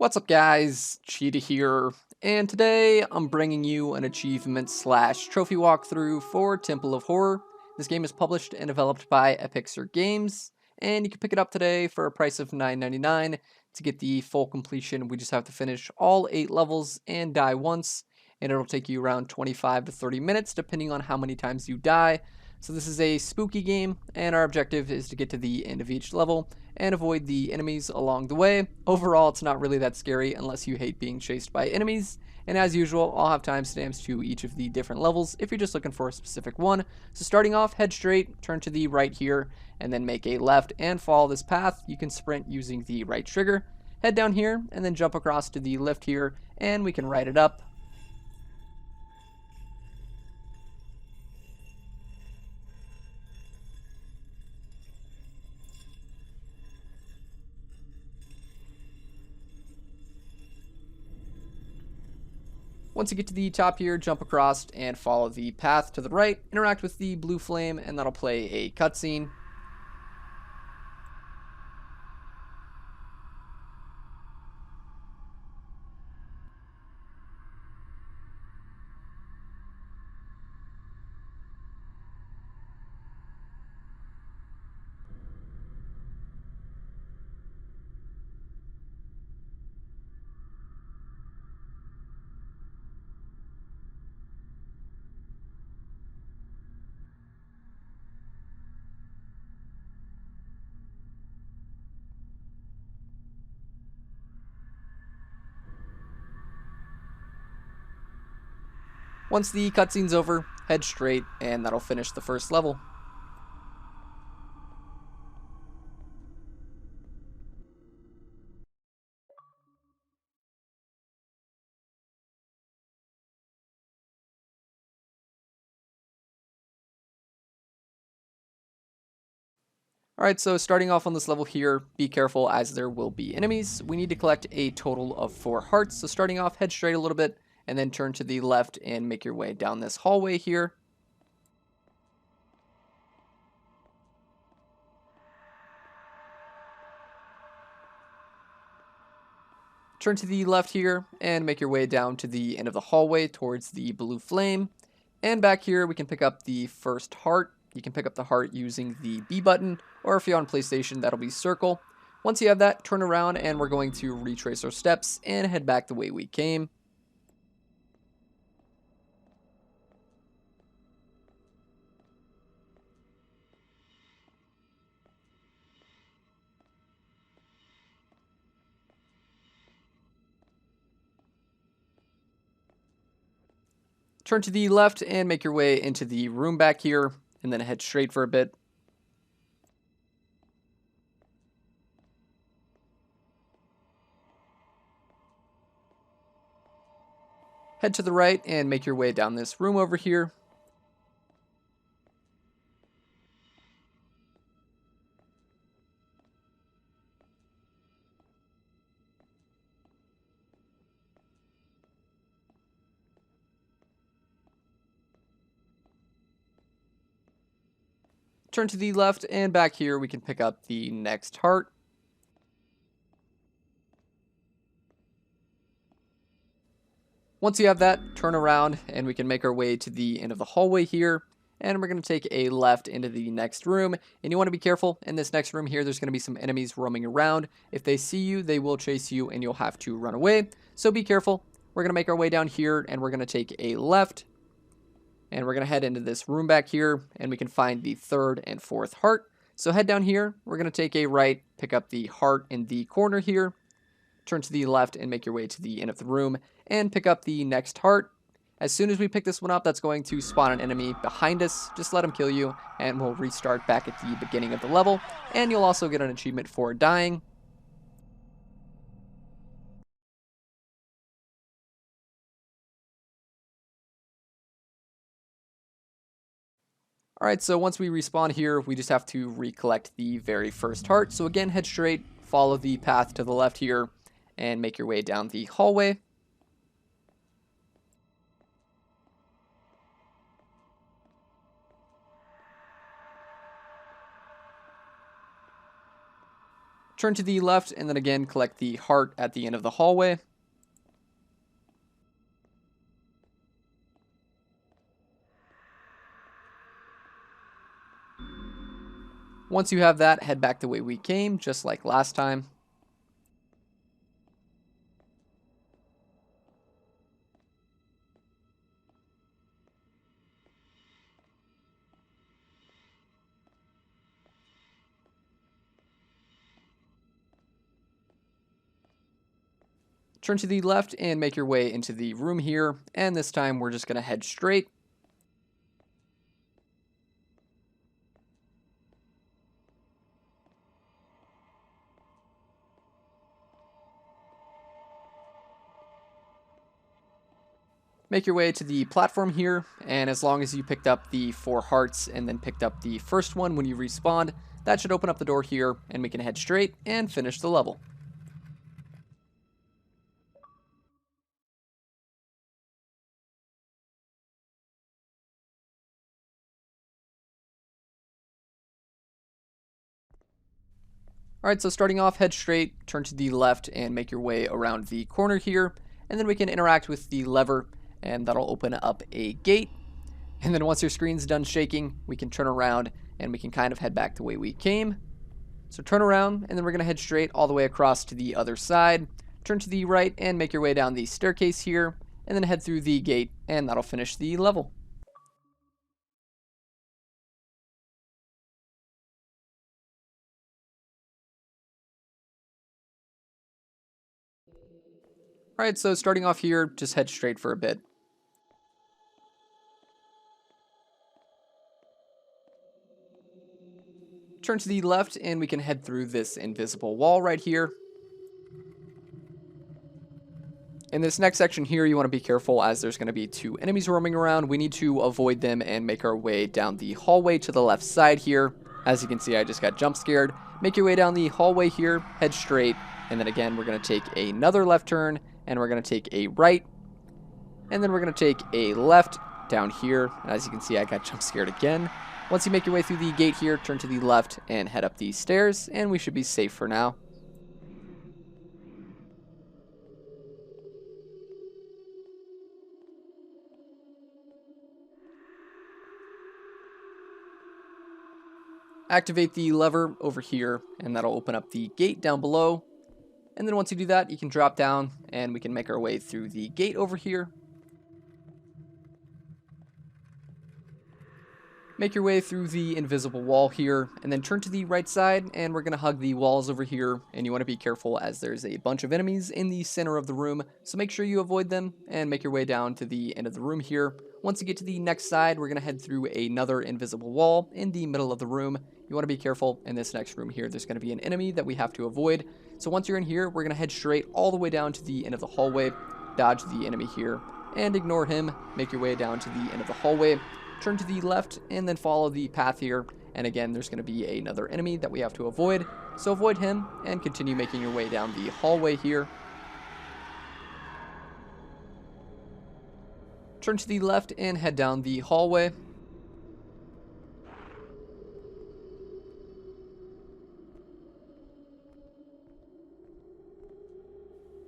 What's up guys, Cheetah here, and today I'm bringing you an achievement slash trophy walkthrough for Temple of Horror. This game is published and developed by Epixr Games, and you can pick it up today for a price of $9.99. To get the full completion, we just have to finish all 8 levels and die once, and it'll take you around 25 to 30 minutes depending on how many times you die. So this is a spooky game, and our objective is to get to the end of each level and avoid the enemies along the way. Overall, it's not really that scary unless you hate being chased by enemies, and as usual, I'll have timestamps to each of the different levels if you're just looking for a specific one. So starting off, head straight, turn to the right here, and then make a left and follow this path. You can sprint using the right trigger. Head down here, and then jump across to the left here, and we can ride it up. Once you get to the top here, jump across and follow the path to the right, interact with the blue flame, and that'll play a cutscene. Once the cutscene's over, head straight, and that'll finish the first level. Alright, so starting off on this level here, be careful as there will be enemies. We need to collect a total of 4 hearts, so starting off, head straight a little bit, and then turn to the left and make your way down this hallway here. Turn to the left here, and make your way down to the end of the hallway towards the blue flame. And back here, we can pick up the first heart. You can pick up the heart using the B button, or if you're on PlayStation, that'll be circle. Once you have that, turn around, and we're going to retrace our steps and head back the way we came. Turn to the left and make your way into the room back here, and then head straight for a bit. Head to the right and make your way down this room over here. Turn to the left, and back here we can pick up the next heart. Once you have that, turn around, and we can make our way to the end of the hallway here. And we're going to take a left into the next room. And you want to be careful. In this next room here, there's going to be some enemies roaming around. If they see you, they will chase you, and you'll have to run away. So be careful. We're going to make our way down here, and we're going to take a left. And we're going to head into this room back here, and we can find the third and fourth heart. So head down here. We're going to take a right, pick up the heart in the corner here. Turn to the left and make your way to the end of the room and pick up the next heart. As soon as we pick this one up, that's going to spawn an enemy behind us. Just let him kill you, and we'll restart back at the beginning of the level. And you'll also get an achievement for dying. Alright, so once we respawn here, we just have to recollect the very first heart. So again, head straight, follow the path to the left here, and make your way down the hallway. Turn to the left and then again collect the heart at the end of the hallway. Once you have that, head back the way we came, just like last time. Turn to the left and make your way into the room here, and this time we're just going to head straight. Make your way to the platform here, and as long as you picked up the 4 hearts and then picked up the first one when you respawned, that should open up the door here, and we can head straight and finish the level. Alright, so starting off, head straight, turn to the left, and make your way around the corner here, and then we can interact with the lever, and that'll open up a gate. And then once your screen's done shaking, we can turn around, and we can kind of head back the way we came. So turn around, and then we're going to head straight all the way across to the other side. Turn to the right, and make your way down the staircase here, and then head through the gate, and that'll finish the level. Alright, so starting off here, just head straight for a bit. Turn to the left, and we can head through this invisible wall right here. In this next section here, you want to be careful as there's going to be 2 enemies roaming around. We need to avoid them and make our way down the hallway to the left side here. As you can see, I just got jump scared. Make your way down the hallway here, head straight, and then again, we're going to take another left turn, and we're going to take a right, and then we're going to take a left down here. As you can see, I got jump scared again. Once you make your way through the gate here, turn to the left and head up these stairs, and we should be safe for now. Activate the lever over here, and that'll open up the gate down below. And then once you do that, you can drop down, and we can make our way through the gate over here. Make your way through the invisible wall here, and then turn to the right side, and we're going to hug the walls over here, and you want to be careful as there's a bunch of enemies in the center of the room, so make sure you avoid them, and make your way down to the end of the room here. Once you get to the next side, we're going to head through another invisible wall in the middle of the room. You want to be careful in this next room here. There's going to be an enemy that we have to avoid, so once you're in here, we're going to head straight all the way down to the end of the hallway, dodge the enemy here, and ignore him. Make your way down to the end of the hallway. Turn to the left and then follow the path here, and again there's going to be another enemy that we have to avoid, so avoid him and continue making your way down the hallway here. Turn to the left and head down the hallway.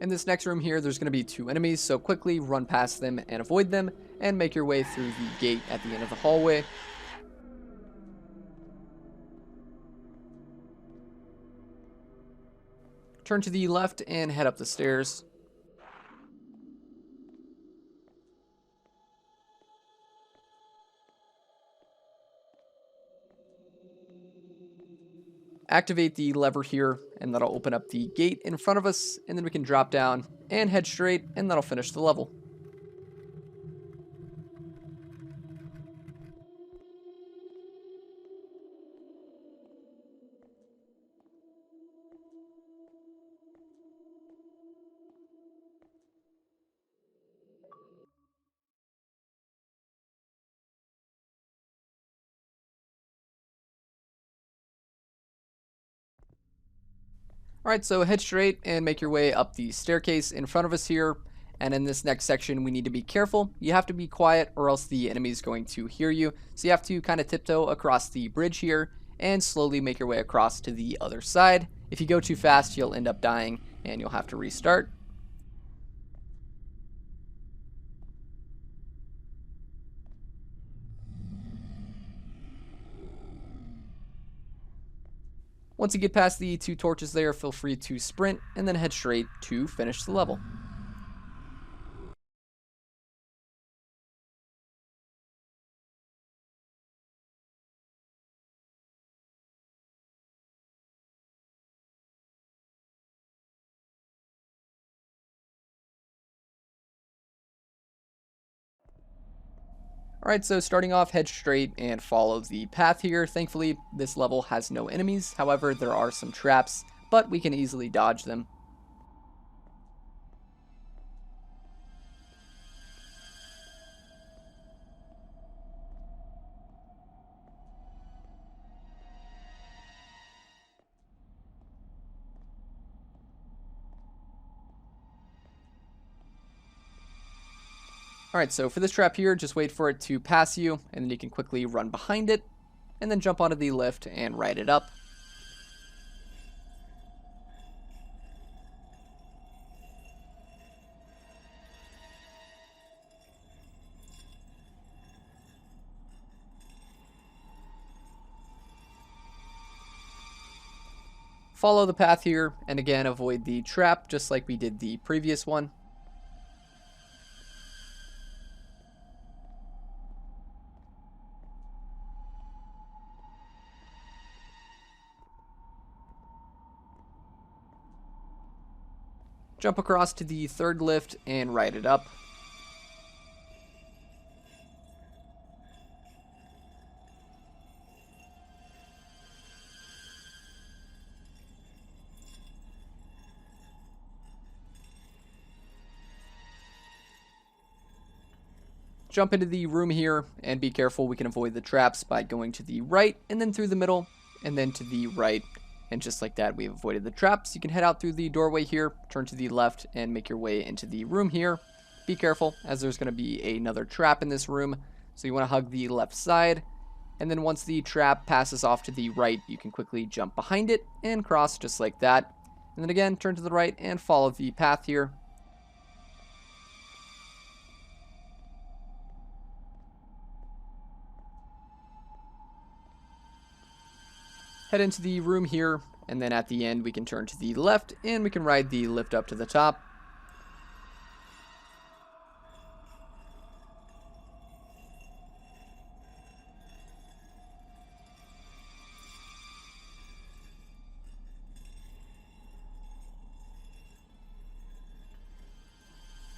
In this next room here, there's going to be 2 enemies, so quickly run past them and avoid them, and make your way through the gate at the end of the hallway. Turn to the left and head up the stairs. Activate the lever here, and that'll open up the gate in front of us, and then we can drop down and head straight, and that'll finish the level. Alright, so head straight and make your way up the staircase in front of us here. And in this next section, we need to be careful. You have to be quiet or else the enemy is going to hear you. So you have to kind of tiptoe across the bridge here and slowly make your way across to the other side. If you go too fast, you'll end up dying and you'll have to restart. Once you get past the 2 torches there, feel free to sprint and then head straight to finish the level. Alright, so starting off, head straight and follow the path here. Thankfully, this level has no enemies. However, there are some traps, but we can easily dodge them. Alright, so for this trap here, just wait for it to pass you, and then you can quickly run behind it, and then jump onto the lift and ride it up. Follow the path here, and again, avoid the trap, just like we did the previous one. Jump across to the 3rd lift and ride it up. Jump into the room here, and be careful, we can avoid the traps by going to the right, and then through the middle, and then to the right. And just like that, we've avoided the traps. You can head out through the doorway here, turn to the left, and make your way into the room here. Be careful, as there's going to be another trap in this room, so you want to hug the left side. And then once the trap passes off to the right, you can quickly jump behind it and cross just like that. And then again, turn to the right and follow the path here. Head into the room here, and then at the end we can turn to the left and we can ride the lift up to the top.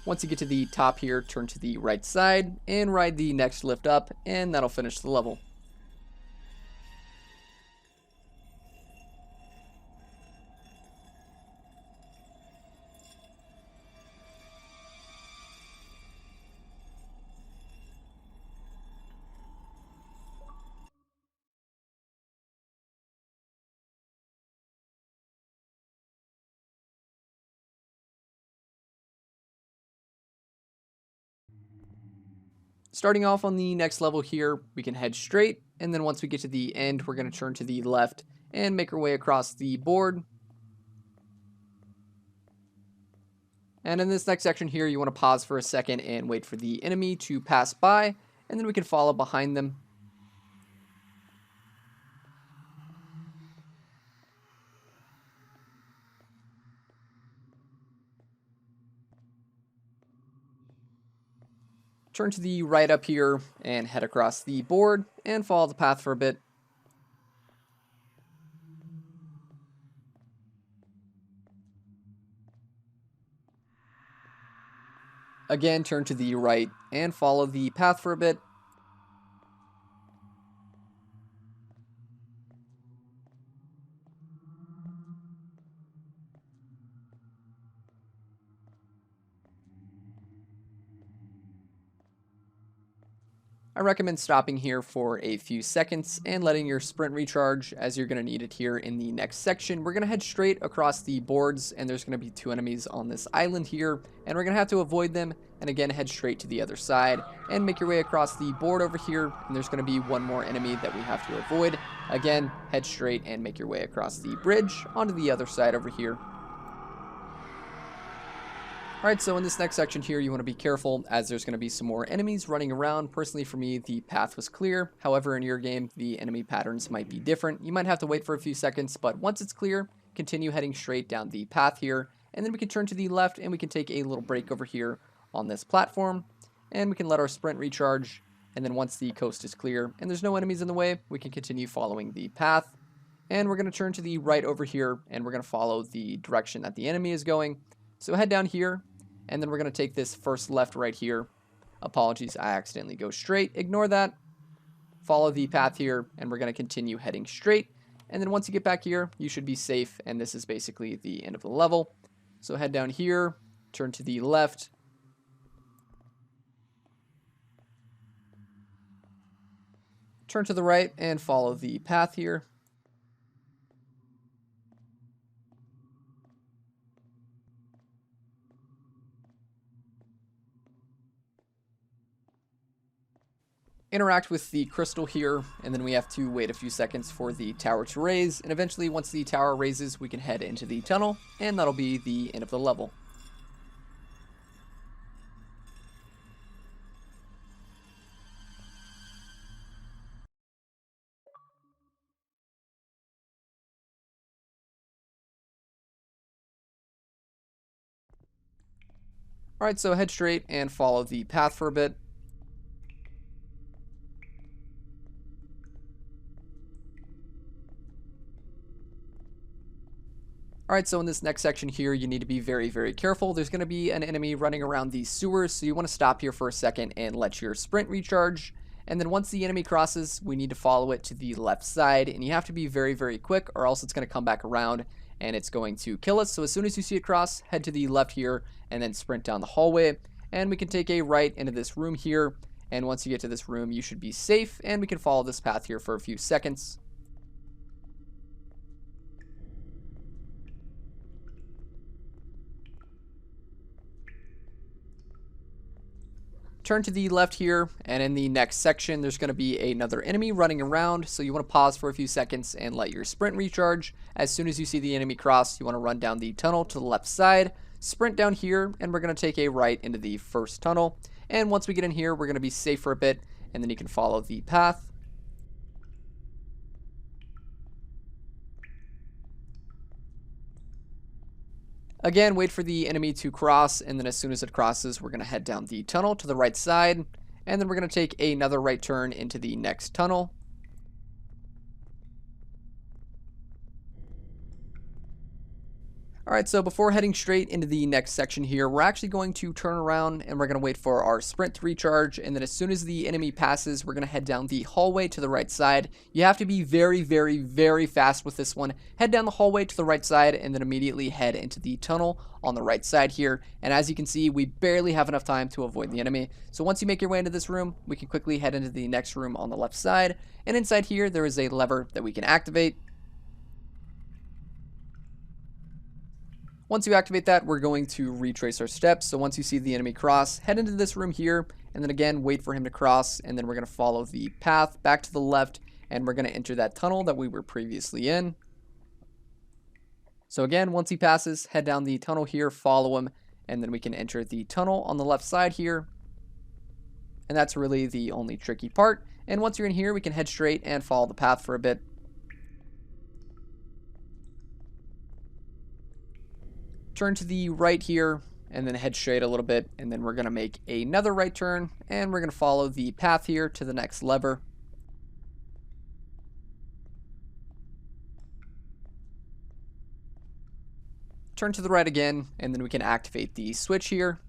Once you get to the top here, turn to the right side and ride the next lift up, and that'll finish the level. Starting off on the next level here, we can head straight, and then once we get to the end, we're going to turn to the left and make our way across the board. And in this next section here, you want to pause for a second and wait for the enemy to pass by, and then we can follow behind them. Turn to the right up here and head across the board and follow the path for a bit. Again, turn to the right and follow the path for a bit. I recommend stopping here for a few seconds and letting your sprint recharge, as you're going to need it here in the next section. We're going to head straight across the boards, and there's going to be 2 enemies on this island here, and we're going to have to avoid them, and again head straight to the other side and make your way across the board over here, and there's going to be 1 more enemy that we have to avoid. Again, head straight and make your way across the bridge onto the other side over here. Alright, so in this next section here, you want to be careful, as there's going to be some more enemies running around. Personally, for me, the path was clear. However, in your game, the enemy patterns might be different. You might have to wait for a few seconds, but once it's clear, continue heading straight down the path here, and then we can turn to the left, and we can take a little break over here on this platform, and we can let our sprint recharge, and then once the coast is clear, and there's no enemies in the way, we can continue following the path, and we're going to turn to the right over here, and we're going to follow the direction that the enemy is going. So head down here, and then we're going to take this first left right here. Apologies, I accidentally go straight. Ignore that. Follow the path here, and we're going to continue heading straight. And then once you get back here, you should be safe, and this is basically the end of the level. So head down here, turn to the left. Turn to the right, and follow the path here. Interact with the crystal here, and then we have to wait a few seconds for the tower to raise, and eventually once the tower raises, we can head into the tunnel, and that'll be the end of the level. Alright, so head straight and follow the path for a bit. Alright, so in this next section here, you need to be very, very careful. There's going to be an enemy running around these sewers, so you want to stop here for a second and let your sprint recharge. And then once the enemy crosses, we need to follow it to the left side, and you have to be very, very quick, or else it's going to come back around and it's going to kill us. So as soon as you see it cross, head to the left here and then sprint down the hallway, and we can take a right into this room here. And once you get to this room, you should be safe, and we can follow this path here for a few seconds. Turn to the left here, and in the next section, there's going to be another enemy running around, so you want to pause for a few seconds and let your sprint recharge. As soon as you see the enemy cross, you want to run down the tunnel to the left side, sprint down here, and we're going to take a right into the first tunnel. And once we get in here, we're going to be safe for a bit, and then you can follow the path. Again, wait for the enemy to cross, and then as soon as it crosses, we're going to head down the tunnel to the right side, and then we're going to take another right turn into the next tunnel. Alright, so before heading straight into the next section here, we're actually going to turn around and we're going to wait for our sprint to recharge, and then as soon as the enemy passes, we're going to head down the hallway to the right side. You have to be very, very, very fast with this one. Head down the hallway to the right side and then immediately head into the tunnel on the right side here. And as you can see, we barely have enough time to avoid the enemy. So once you make your way into this room, we can quickly head into the next room on the left side. And inside here, there is a lever that we can activate. Once you activate that, we're going to retrace our steps. So once you see the enemy cross, head into this room here, and then again, wait for him to cross, and then we're going to follow the path back to the left, and we're going to enter that tunnel that we were previously in. So again, once he passes, head down the tunnel here, follow him, and then we can enter the tunnel on the left side here. And that's really the only tricky part. And once you're in here, we can head straight and follow the path for a bit. Turn to the right here, and then head straight a little bit, and then we're going to make another right turn, and we're going to follow the path here to the next lever. Turn to the right again, and then we can activate the switch here.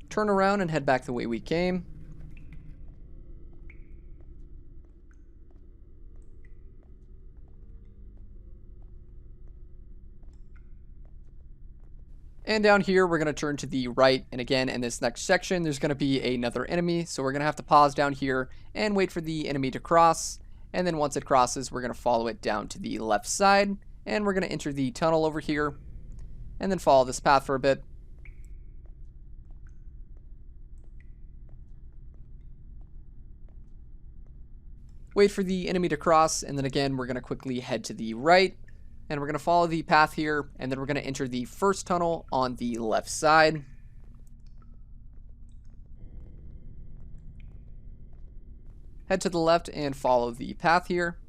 Turn around and head back the way we came. And down here, we're going to turn to the right. And again, in this next section, there's going to be another enemy. So we're going to have to pause down here and wait for the enemy to cross. And then once it crosses, we're going to follow it down to the left side. And we're going to enter the tunnel over here. And then follow this path for a bit. Wait for the enemy to cross. And then again, we're going to quickly head to the right. And we're going to follow the path here, and then we're going to enter the first tunnel on the left side. Head to the left and follow the path here.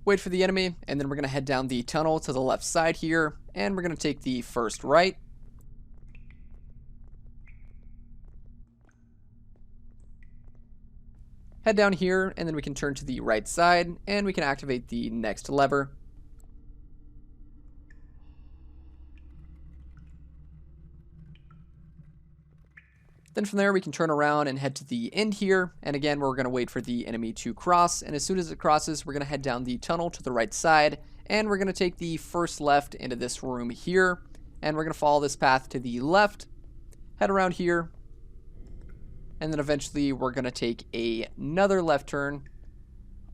Wait for the enemy, and then we're going to head down the tunnel to the left side here, and we're going to take the first right. Head down here, and then we can turn to the right side, and we can activate the next lever. Then from there, we can turn around and head to the end here. And again, we're going to wait for the enemy to cross. And as soon as it crosses, we're going to head down the tunnel to the right side. And we're going to take the first left into this room here. And we're going to follow this path to the left. Head around here. And then eventually, we're going to take another left turn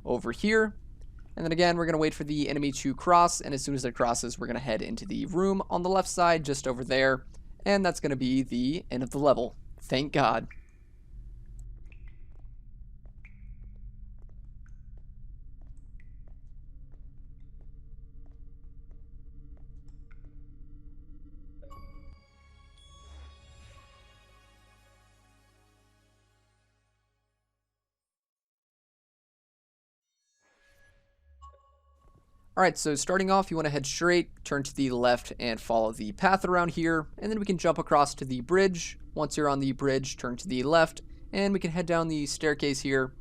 over here. And then again, we're going to wait for the enemy to cross. And as soon as it crosses, we're going to head into the room on the left side just over there. And that's going to be the end of the level. Thank God. Alright, so starting off, you want to head straight, turn to the left, and follow the path around here, and then we can jump across to the bridge. Once you're on the bridge, turn to the left, and we can head down the staircase here.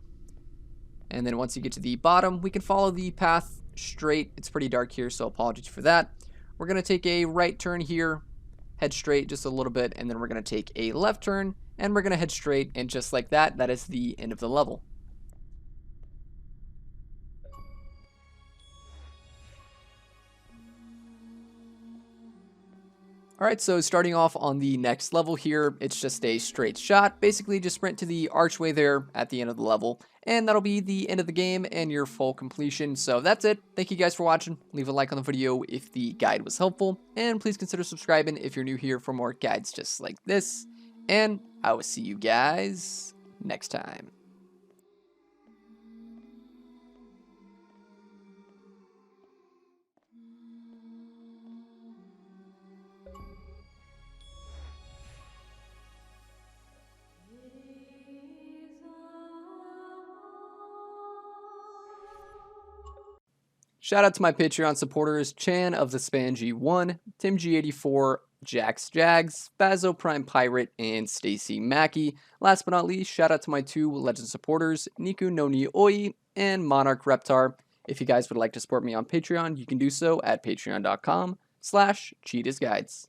And then once you get to the bottom, we can follow the path straight. It's pretty dark here, so apologies for that. We're going to take a right turn here, head straight just a little bit, and then we're going to take a left turn, and we're going to head straight, and just like that, that is the end of the level. Alright, so starting off on the next level here, it's just a straight shot. Basically, just sprint to the archway there at the end of the level, and that'll be the end of the game and your full completion. So that's it. Thank you guys for watching. Leave a like on the video if the guide was helpful, and please consider subscribing if you're new here for more guides just like this. And I will see you guys next time. Shout out to my Patreon supporters, Chan of the Span G1, Tim G84, JAGS, PhazoPrimePirate, and Stacy Mackey. Last but not least, shout out to my 2 legend supporters, Niku no Nioi and MonarchReptar. If you guys would like to support me on Patreon, you can do so at patreon.com/CheetahsGuides.